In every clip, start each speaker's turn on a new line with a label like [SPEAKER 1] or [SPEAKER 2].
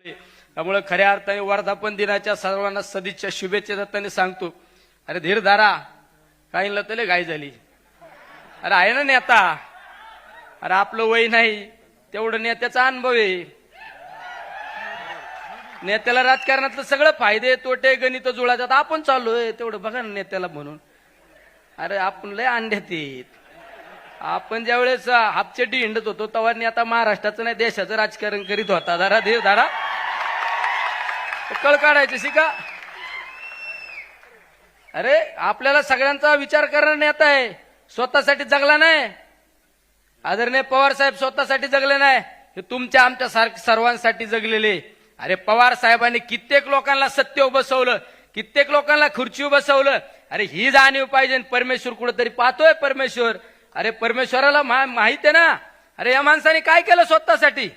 [SPEAKER 1] त्यामुळे खऱ्या अर्थाने वर्धापन दिनाच्या सर्वांना सदिच्छा शुभेच्छा देताना सांगतो, अरे धीर धारा, काहींना तले घाई झाली. अरे आहे ना नेता, अरे आपलं वय नाही तेवढं नेत्याचा अनुभव आहे. नेत्याला राजकारणातलं सगळं फायदे तोटे गणित जुळातात. आपण चाललोय तेवढं बघा ना नेत्याला म्हणून. अरे आपण लय अंड्यात येत. आपण ज्यावेळेस हापचेटी हिंडत होतो तेव्हा नेता महाराष्ट्राचं नाही देशाचं राजकारण करीत होता. जरा धीर धारा, कळ काढायची शिका. अरे आपल्याला सगळ्यांचा विचार करणारा नेता आहे, स्वतःसाठी जगला नाही. आदरणीय पवार साहेब स्वतःसाठी जगले नाही, हे तुमच्या आमच्या सर्वांसाठी जगलेले. अरे पवार साहेबांनी कित्येक लोकांना सत्तेवर बसवलं, कित्येक लोकांना खुर्चीवर बसवलं. अरे ही जाणीव पाहिजे. परमेश्वर कुठेतरी पाहतोय परमेश्वर. अरे परमेश्वराला माहित आहे ना. अरे या माणसाने काय केलं स्वतःसाठी?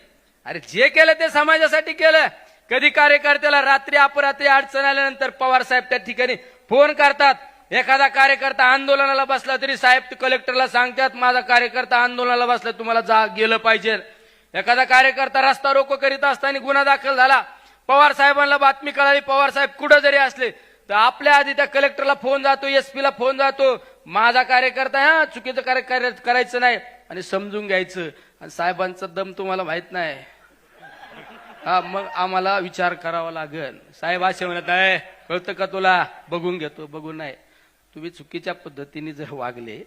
[SPEAKER 1] अरे जे केलं ते समाजासाठी केलं. कधी कार्यकर्त्याला रात्री अपरात्री अडचण आल्यानंतर पवार साहेब त्या ठिकाणी फोन करतात. एखादा कार्यकर्ता आंदोलनाला बसला तरी साहेब कलेक्टरला सांगतात माझा कार्यकर्ता आंदोलनाला बसला, तुम्हाला गेलं पाहिजे. एखादा कार्यकर्ता रस्ता रोको करीत असताना गुन्हा दाखल झाला, पवार साहेबांना बातमी कळाली, पवार साहेब कुठं जरी असले तर आपल्या आधी त्या कलेक्टरला फोन जातो, एसपी ला फोन जातो, माझा कार्यकर्ता हा चुकीचं कार्य करायचं नाही आणि समजून घ्यायचं. आणि साहेबांचा दम तुम्हाला माहित नाही. हा मग आम्हाला विचार करावा लागेल. साहेब असे म्हणत आहे, कळतं का तुला? बघून घेतो. बघून नाही, तुम्ही चुकीच्या पद्धतीने जर वागले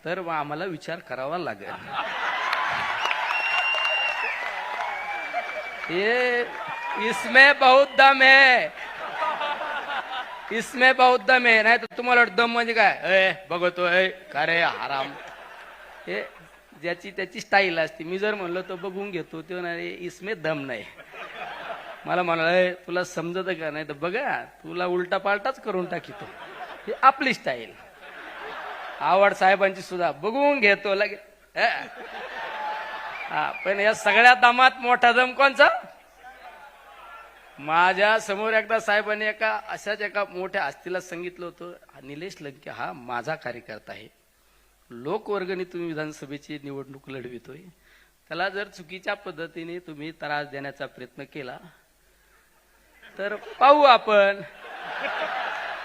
[SPEAKER 1] तर आम्हाला विचार करावा लागेल. ये इसमें बहुत दम है, इसमें बहुत दम है. नाही तर तुम्हाला दम म्हणजे काय? बघतो का रे हराम. हे ज्याची त्याची स्टाईल असते. मी जर म्हणलो तर बघून घेतो, ते नाही इसमें दम नाही. मला म्हणाल तुला समजत का? नाही तर बघा तुला उलटा पालटाच करून टाकीतो. ही आपली स्टाईल. आवड साहेबांची सुद्धा बघून घेतो लगे. हा पण या सगळ्या दमात मोठा दम कोणचा? माझ्या समोर एकदा साहेबांनी अशाच एका मोठ्या हस्तीला सांगितलं होतं, निलेश लंके हा माझा कार्यकर्ता आहे, लोकवर्गणी तुम्ही विधानसभेची निवडणूक लढवितोय, त्याला जर चुकीच्या पद्धतीने तुम्ही त्रास देण्याचा प्रयत्न केला तर पाहू आपण.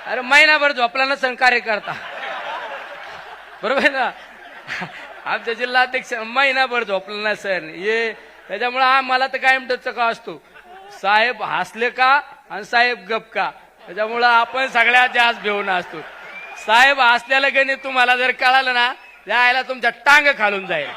[SPEAKER 1] अरे महिनाभर झोपला नसेल कार्यकर्ता, बरोबर ना? आमच्या जिल्हाध्यक्ष महिनाभर झोपला नसेल. ये त्याच्यामुळे आम्हाला तर कायम टचका असतो, साहेब हसले का आणि साहेब गप का. त्याच्यामुळं आपण सगळ्यात जास्त भेऊन असतो. साहेब हसल्याला गणित तुम्हाला जर कळालं ना, त्याला तुमच्या टांग खालून जाईल.